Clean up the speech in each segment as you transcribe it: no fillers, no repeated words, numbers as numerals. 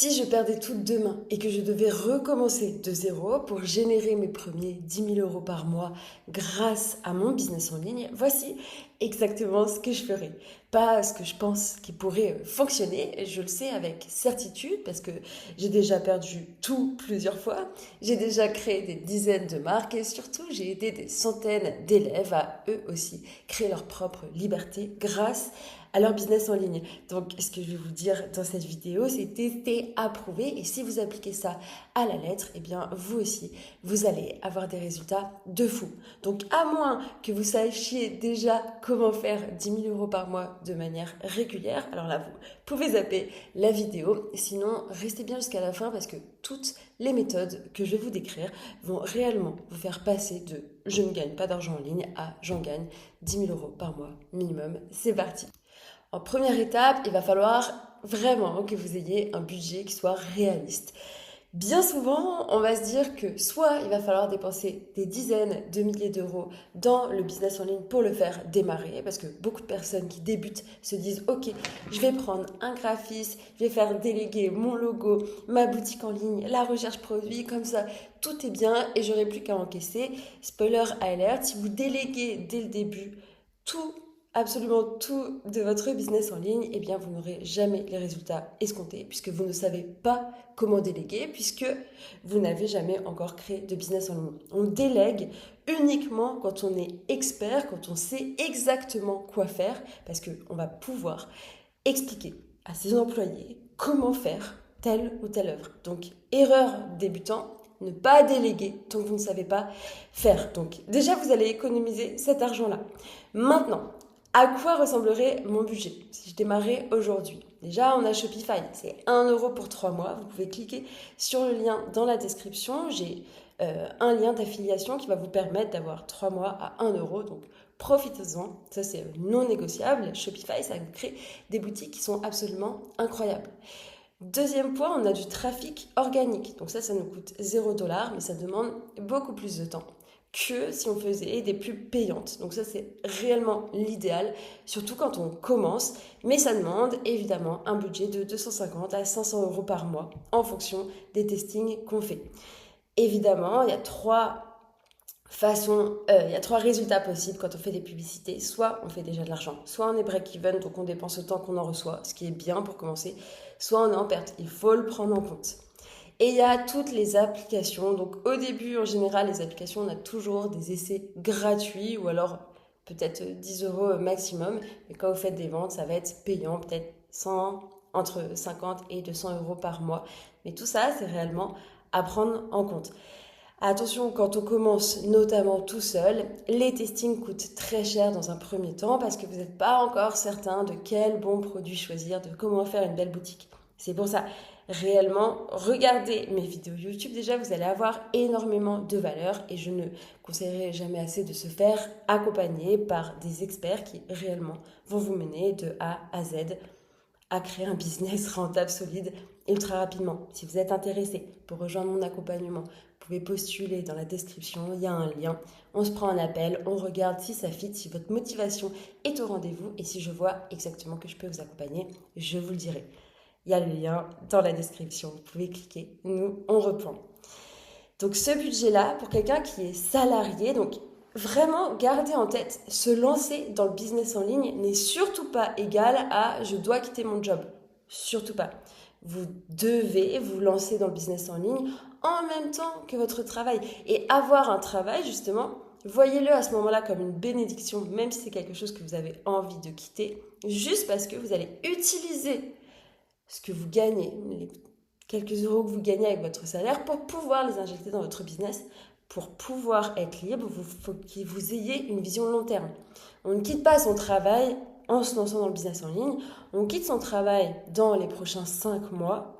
Si je perdais tout demain et que je devais recommencer de zéro pour générer mes premiers 10 000 € par mois grâce à mon business en ligne, voici exactement ce que je ferais. Pas ce que je pense qui pourrait fonctionner, je le sais avec certitude parce que j'ai déjà perdu tout plusieurs fois, j'ai déjà créé des dizaines de marques et surtout j'ai aidé des centaines d'élèves à eux aussi créer leur propre liberté grâce à leur business en ligne. Donc, ce que je vais vous dire dans cette vidéo, c'est tester, approuver. Et si vous appliquez ça à la lettre, eh bien, vous aussi, vous allez avoir des résultats de fou. Donc, à moins que vous sachiez déjà comment faire 10 000 € par mois de manière régulière, alors là, vous pouvez zapper la vidéo. Sinon, restez bien jusqu'à la fin parce que toutes les méthodes que je vais vous décrire vont réellement vous faire passer de je ne gagne pas d'argent en ligne à j'en gagne 10 000 € par mois minimum. C'est parti. En première étape, il va falloir vraiment que vous ayez un budget qui soit réaliste. Bien souvent, on va se dire que soit il va falloir dépenser des dizaines de milliers d'euros dans le business en ligne pour le faire démarrer, parce que beaucoup de personnes qui débutent se disent ok, je vais prendre un graphiste, je vais faire déléguer mon logo, ma boutique en ligne, la recherche produit, comme ça tout est bien et j'aurai plus qu'à encaisser. Spoiler alert, si vous déléguez dès le début tout, absolument tout de votre business en ligne, eh bien vous n'aurez jamais les résultats escomptés puisque vous ne savez pas comment déléguer, puisque vous n'avez jamais encore créé de business en ligne. On délègue uniquement quand on est expert, quand on sait exactement quoi faire, parce qu'on va pouvoir expliquer à ses employés comment faire telle ou telle œuvre. Donc, erreur débutant, ne pas déléguer tant que vous ne savez pas faire. Donc, déjà, vous allez économiser cet argent-là. Maintenant, à quoi ressemblerait mon budget si je démarrais aujourd'hui? Déjà, on a Shopify, c'est 1 € pour 3 mois. Vous pouvez cliquer sur le lien dans la description. J'ai un lien d'affiliation qui va vous permettre d'avoir 3 mois à 1 €. Donc, profitez-en. Ça, c'est non négociable. Shopify, ça vous crée des boutiques qui sont absolument incroyables. Deuxième point, on a du trafic organique. Donc ça nous coûte 0 $, mais ça demande beaucoup plus de temps que si on faisait des pubs payantes. Donc ça, c'est réellement l'idéal, surtout quand on commence. Mais ça demande évidemment un budget de 250 à 500 € par mois en fonction des testings qu'on fait. Évidemment, il y a trois résultats possibles quand on fait des publicités. Soit on fait déjà de l'argent, soit on est break-even, donc on dépense autant qu'on en reçoit, ce qui est bien pour commencer, soit on est en perte. Il faut le prendre en compte. Et il y a toutes les applications. Donc au début, en général, les applications, on a toujours des essais gratuits ou alors peut-être 10 € maximum. Mais quand vous faites des ventes, ça va être payant, peut-être entre 50 et 200 € par mois. Mais tout ça, c'est réellement à prendre en compte. Attention, quand on commence notamment tout seul, les testings coûtent très cher dans un premier temps parce que vous n'êtes pas encore certain de quel bon produit choisir, de comment faire une belle boutique. C'est pour ça, réellement, regardez mes vidéos YouTube. Déjà, vous allez avoir énormément de valeur et je ne conseillerais jamais assez de se faire accompagner par des experts qui réellement vont vous mener de A à Z à créer un business rentable, solide, ultra rapidement. Si vous êtes intéressé pour rejoindre mon accompagnement, vous pouvez postuler dans la description, il y a un lien. On se prend un appel, on regarde si ça fit, si votre motivation est au rendez-vous et si je vois exactement que je peux vous accompagner, je vous le dirai. Il y a le lien dans la description, vous pouvez cliquer. Nous, on reprend. Donc ce budget-là, pour quelqu'un qui est salarié, donc vraiment garder en tête, se lancer dans le business en ligne n'est surtout pas égal à je dois quitter mon job. Surtout pas. Vous devez vous lancer dans le business en ligne en même temps que votre travail. Et avoir un travail, justement, voyez-le à ce moment-là comme une bénédiction, même si c'est quelque chose que vous avez envie de quitter, juste parce que vous allez utiliser ce que vous gagnez, les quelques euros que vous gagnez avec votre salaire pour pouvoir les injecter dans votre business. Pour pouvoir être libre, il faut que vous ayez une vision long terme. On ne quitte pas son travail en se lançant dans le business en ligne. On quitte son travail dans les prochains 5 mois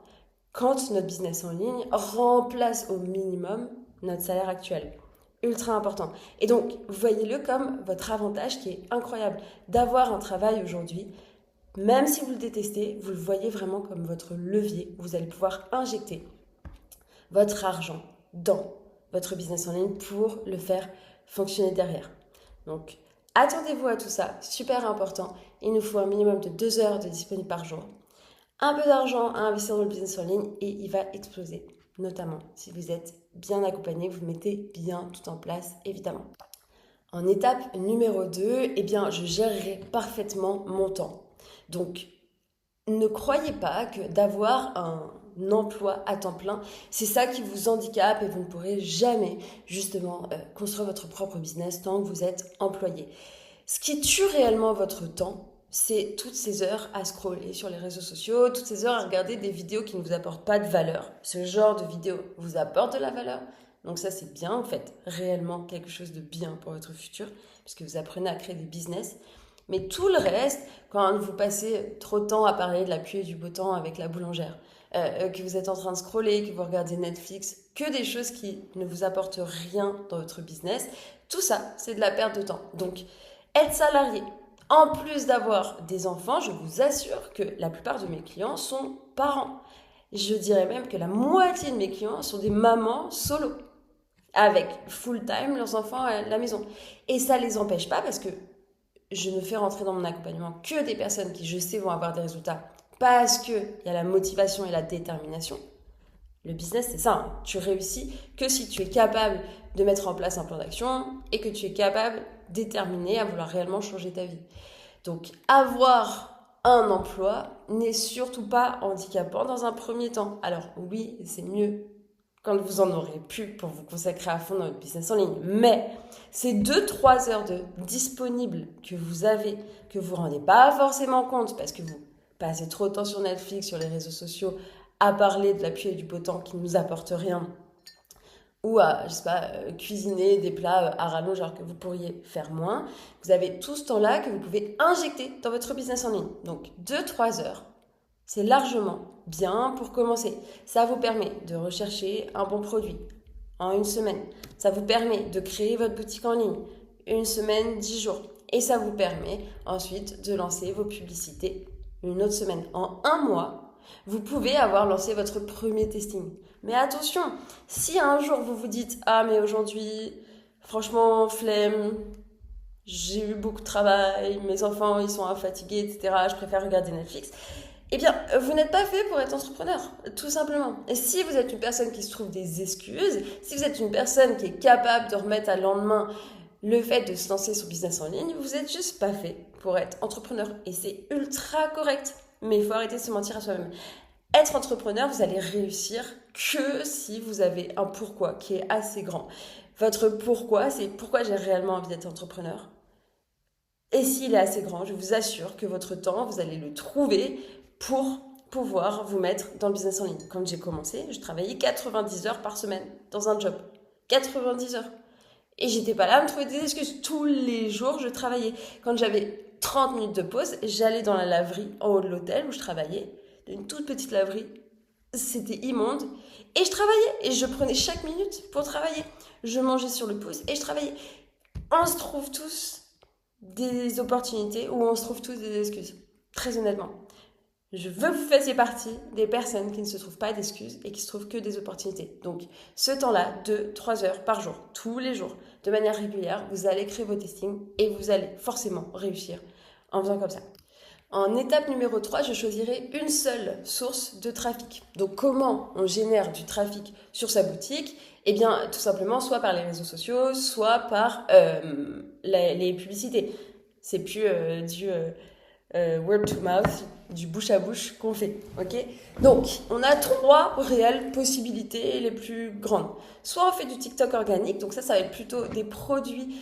quand notre business en ligne remplace au minimum notre salaire actuel. Ultra important. Et donc, voyez-le comme votre avantage qui est incroyable d'avoir un travail aujourd'hui. Même si vous le détestez, vous le voyez vraiment comme votre levier. Vous allez pouvoir injecter votre argent dans votre business en ligne pour le faire fonctionner derrière. Donc, attendez-vous à tout ça, super important. Il nous faut un minimum de 2 heures de disponible par jour, un peu d'argent à investir dans le business en ligne et il va exploser. Notamment si vous êtes bien accompagné, vous mettez bien tout en place, évidemment. En étape numéro 2, eh bien, je gérerai parfaitement mon temps. Donc, ne croyez pas que d'avoir un emploi à temps plein, c'est ça qui vous handicape et vous ne pourrez jamais justement construire votre propre business tant que vous êtes employé. Ce qui tue réellement votre temps, c'est toutes ces heures à scroller sur les réseaux sociaux, toutes ces heures à regarder des vidéos qui ne vous apportent pas de valeur. Ce genre de vidéo vous apporte de la valeur, donc ça c'est bien, vous faites réellement quelque chose de bien pour votre futur, puisque vous apprenez à créer des business. Mais tout le reste, quand vous passez trop de temps à parler de la pluie et du beau temps avec la boulangère, que vous êtes en train de scroller, que vous regardez Netflix, que des choses qui ne vous apportent rien dans votre business, tout ça, c'est de la perte de temps. Donc, être salarié, en plus d'avoir des enfants, je vous assure que la plupart de mes clients sont parents. Je dirais même que la moitié de mes clients sont des mamans solo, avec full-time leurs enfants à la maison. Et ça ne les empêche pas parce que je ne fais rentrer dans mon accompagnement que des personnes qui, je sais, vont avoir des résultats parce qu'il y a la motivation et la détermination. Le business, c'est ça. Hein. Tu réussis que si tu es capable de mettre en place un plan d'action et que tu es capable, déterminé à vouloir réellement changer ta vie. Donc, avoir un emploi n'est surtout pas handicapant dans un premier temps. Alors oui, c'est mieux quand vous en aurez plus pour vous consacrer à fond dans votre business en ligne. Mais ces 2-3 heures de disponibles que vous avez, que vous ne rendez pas forcément compte parce que vous passez trop de temps sur Netflix, sur les réseaux sociaux, à parler de la pluie et du beau temps qui ne nous apportent rien, ou à, je sais pas, cuisiner des plats à rallonge alors que vous pourriez faire moins. Vous avez tout ce temps-là que vous pouvez injecter dans votre business en ligne. Donc 2-3 heures, c'est largement bien pour commencer. Ça vous permet de rechercher un bon produit en une semaine. Ça vous permet de créer votre boutique en ligne une semaine, 10 jours. Et ça vous permet ensuite de lancer vos publicités une autre semaine. En un mois, vous pouvez avoir lancé votre premier testing. Mais attention, si un jour vous vous dites « Ah mais aujourd'hui, franchement, flemme, j'ai eu beaucoup de travail, mes enfants ils sont fatigués, etc. Je préfère regarder Netflix », eh bien, vous n'êtes pas fait pour être entrepreneur, tout simplement. Et si vous êtes une personne qui se trouve des excuses, si vous êtes une personne qui est capable de remettre à le lendemain le fait de se lancer sur business en ligne, vous n'êtes juste pas fait pour être entrepreneur. Et c'est ultra correct. Mais il faut arrêter de se mentir à soi-même. Être entrepreneur, vous allez réussir que si vous avez un pourquoi qui est assez grand. Votre pourquoi, c'est pourquoi j'ai réellement envie d'être entrepreneur. Et s'il est assez grand, je vous assure que votre temps, vous allez le trouver pour pouvoir vous mettre dans le business en ligne. Quand j'ai commencé, je travaillais 90 heures par semaine dans un job. 90 heures. Et j'étais pas là à me trouver des excuses. Tous les jours, je travaillais. Quand j'avais 30 minutes de pause, j'allais dans la laverie en haut de l'hôtel où je travaillais. Une toute petite laverie. C'était immonde. Et je travaillais. Et je prenais chaque minute pour travailler. Je mangeais sur le pouce et je travaillais. On se trouve tous des opportunités ou on se trouve tous des excuses. Très honnêtement. Je veux que vous fassiez partie des personnes qui ne se trouvent pas d'excuses et qui se trouvent que des opportunités. Donc, ce temps-là, 2-3 heures par jour, tous les jours, de manière régulière, vous allez créer vos testings et vous allez forcément réussir en faisant comme ça. En étape numéro 3, je choisirai une seule source de trafic. Donc, comment on génère du trafic sur sa boutique ? Eh bien, tout simplement, soit par les réseaux sociaux, soit par les publicités. C'est plus du word to mouth, du bouche à bouche qu'on fait, ok ? Donc, on a 3 réelles possibilités les plus grandes. Soit on fait du TikTok organique, donc ça va être plutôt des produits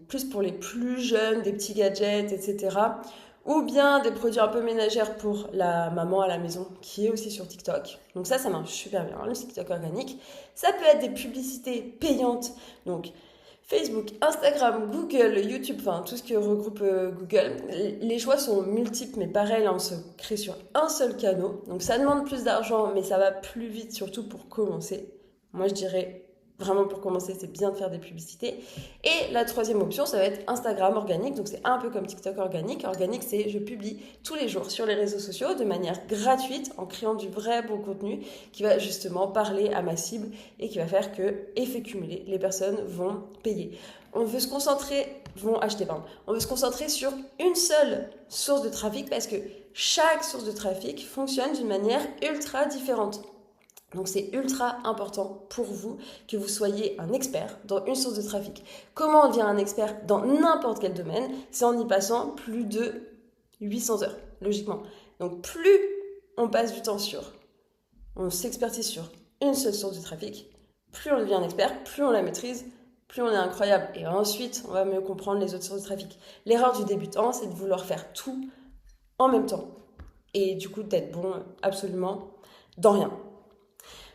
plus pour les plus jeunes, des petits gadgets, etc. Ou bien des produits un peu ménagères pour la maman à la maison qui est aussi sur TikTok. Donc ça marche super bien, le TikTok organique. Ça peut être des publicités payantes, donc Facebook, Instagram, Google, YouTube, enfin tout ce qui regroupe Google. Les choix sont multiples, mais pareil, là on se crée sur un seul canal. Donc ça demande plus d'argent, mais ça va plus vite, surtout pour commencer. Moi je dirais Vraiment, pour commencer, c'est bien de faire des publicités. Et la troisième option, ça va être Instagram organique. Donc, c'est un peu comme TikTok organique. Organique, c'est je publie tous les jours sur les réseaux sociaux de manière gratuite en créant du vrai bon contenu qui va justement parler à ma cible et qui va faire que, effet cumulé, les personnes vont payer. On veut se concentrer, On veut se concentrer sur une seule source de trafic parce que chaque source de trafic fonctionne d'une manière ultra différente. Donc c'est ultra important pour vous que vous soyez un expert dans une source de trafic. Comment on devient un expert dans n'importe quel domaine? C'est en y passant plus de 800 heures, logiquement. Donc plus on passe du temps on s'expertise sur une seule source de trafic, plus on devient un expert, plus on la maîtrise, plus on est incroyable. Et ensuite, on va mieux comprendre les autres sources de trafic. L'erreur du débutant, c'est de vouloir faire tout en même temps. Et du coup, d'être bon absolument dans rien.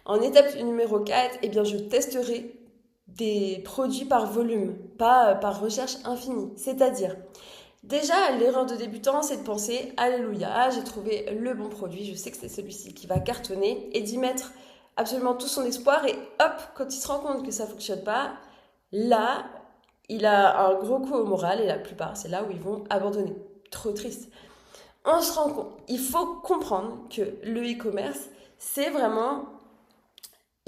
En étape numéro 4, eh bien, je testerai des produits par volume, pas par recherche infinie. C'est-à-dire, déjà, l'erreur de débutant, c'est de penser, alléluia, j'ai trouvé le bon produit, je sais que c'est celui-ci qui va cartonner, et d'y mettre absolument tout son espoir, et hop, quand il se rend compte que ça ne fonctionne pas, là, il a un gros coup au moral, et la plupart, c'est là où ils vont abandonner. Trop triste. On se rend compte, il faut comprendre que le e-commerce, c'est vraiment...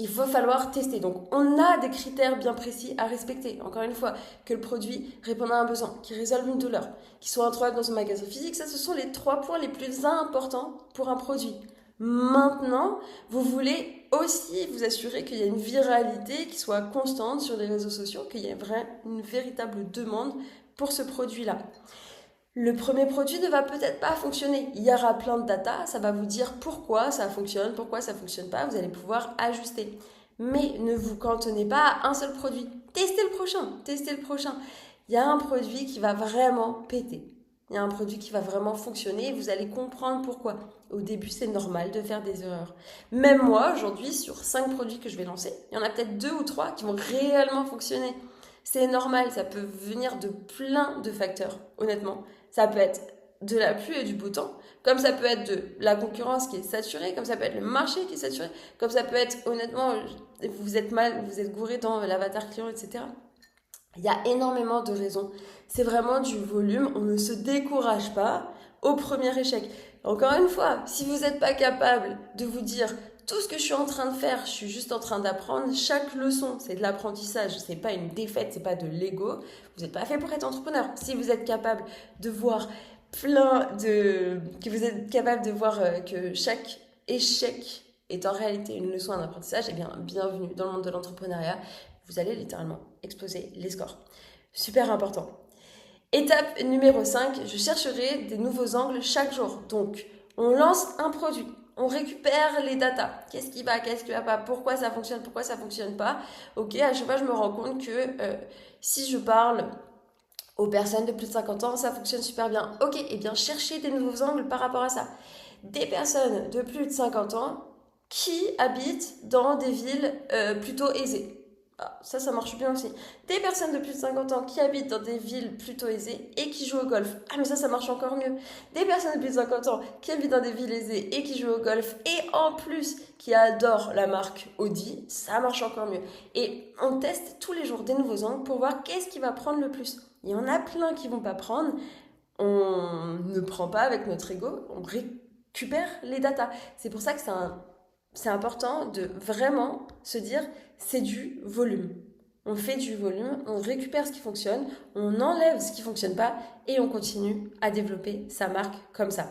Il va falloir tester. Donc, on a des critères bien précis à respecter. Encore une fois, que le produit réponde à un besoin, qu'il résolve une douleur, qu'il soit introuvable dans un magasin physique, ça, ce sont les 3 points les plus importants pour un produit. Maintenant, vous voulez aussi vous assurer qu'il y a une viralité qui soit constante sur les réseaux sociaux, qu'il y ait une véritable demande pour ce produit-là. Le premier produit ne va peut-être pas fonctionner. Il y aura plein de data, ça va vous dire pourquoi ça fonctionne pas, vous allez pouvoir ajuster. Mais ne vous cantonnez pas à un seul produit. Testez le prochain. Il y a un produit qui va vraiment péter. Il y a un produit qui va vraiment fonctionner et vous allez comprendre pourquoi. Au début, c'est normal de faire des erreurs. Même moi, aujourd'hui, sur 5 produits que je vais lancer, il y en a peut-être 2 ou 3 qui vont réellement fonctionner. C'est normal, ça peut venir de plein de facteurs, honnêtement. Ça peut être de la pluie et du beau temps, comme ça peut être de la concurrence qui est saturée, comme ça peut être le marché qui est saturé, comme ça peut être, honnêtement, vous êtes gouré dans l'avatar client, etc. Il y a énormément de raisons. C'est vraiment du volume, on ne se décourage pas au premier échec. Encore une fois, si vous n'êtes pas capable de vous dire tout ce que je suis en train de faire, je suis juste en train d'apprendre, chaque leçon, c'est de l'apprentissage, c'est pas une défaite, c'est pas de l'ego. Vous n'êtes pas fait pour être entrepreneur. Si vous êtes capable de voir que chaque échec est en réalité une leçon, un apprentissage, eh bien, bienvenue dans le monde de l'entrepreneuriat. Vous allez littéralement exploser les scores. Super important. Étape numéro 5, je chercherai des nouveaux angles chaque jour. Donc, on lance un produit. On récupère les datas. Qu'est-ce qui va pas, pourquoi ça fonctionne pas. Ok, à chaque fois, je me rends compte que si je parle aux personnes de plus de 50 ans, ça fonctionne super bien. Ok, et bien cherchez des nouveaux angles par rapport à ça. Des personnes de plus de 50 ans qui habitent dans des villes plutôt aisées. Ah, ça marche bien aussi. Des personnes de plus de 50 ans qui habitent dans des villes plutôt aisées et qui jouent au golf. Ah, mais ça marche encore mieux. Des personnes de plus de 50 ans qui habitent dans des villes aisées et qui jouent au golf et en plus qui adorent la marque Audi, ça marche encore mieux. Et on teste tous les jours des nouveaux angles pour voir qu'est-ce qui va prendre le plus. Il y en a plein qui vont pas prendre. On ne prend pas avec notre ego, on récupère les datas. C'est pour ça que c'est important de vraiment se dire c'est du volume. On fait du volume, on récupère ce qui fonctionne, on enlève ce qui ne fonctionne pas et on continue à développer sa marque comme ça.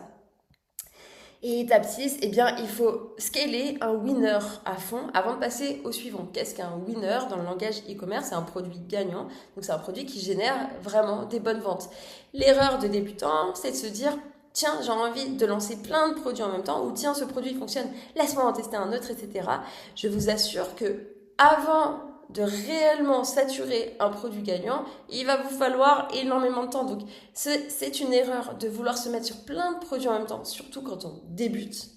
Et étape 6, eh bien, il faut scaler un winner à fond avant de passer au suivant. Qu'est-ce qu'un winner dans le langage e-commerce? C'est un produit gagnant, donc c'est un produit qui génère vraiment des bonnes ventes. L'erreur de débutant, c'est de se dire tiens, j'ai envie de lancer plein de produits en même temps, ou tiens, ce produit fonctionne, laisse-moi en tester un autre, etc. Je vous assure que avant de réellement saturer un produit gagnant, il va vous falloir énormément de temps. Donc, c'est une erreur de vouloir se mettre sur plein de produits en même temps, surtout quand on débute,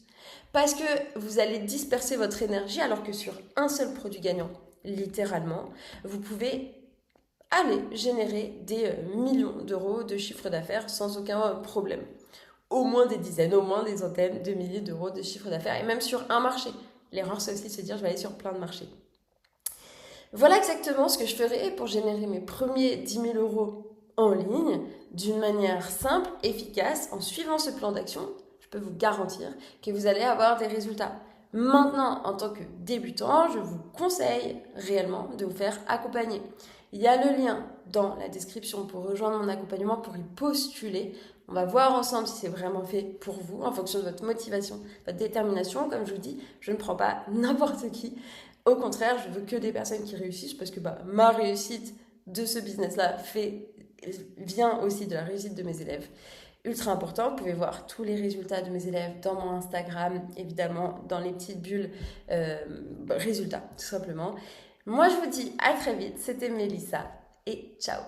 parce que vous allez disperser votre énergie, alors que sur un seul produit gagnant, littéralement, vous pouvez aller générer des millions d'euros de chiffre d'affaires sans aucun problème. Au moins des dizaines, au moins des centaines de milliers d'euros de chiffre d'affaires, et même sur un marché. L'erreur, c'est aussi de se dire, je vais aller sur plein de marchés. Voilà exactement ce que je ferai pour générer mes premiers 10 000 euros en ligne d'une manière simple, efficace, en suivant ce plan d'action. Je peux vous garantir que vous allez avoir des résultats. Maintenant, en tant que débutant, je vous conseille réellement de vous faire accompagner. Il y a le lien dans la description pour rejoindre mon accompagnement, pour y postuler. On va voir ensemble si c'est vraiment fait pour vous, en fonction de votre motivation, votre détermination. Comme je vous dis, je ne prends pas n'importe qui. Au contraire, je veux que des personnes qui réussissent parce que ma réussite de ce business-là vient aussi de la réussite de mes élèves. Ultra important, vous pouvez voir tous les résultats de mes élèves dans mon Instagram, évidemment, dans les petites bulles résultats, tout simplement. Moi, je vous dis à très vite, c'était Mélissa et ciao.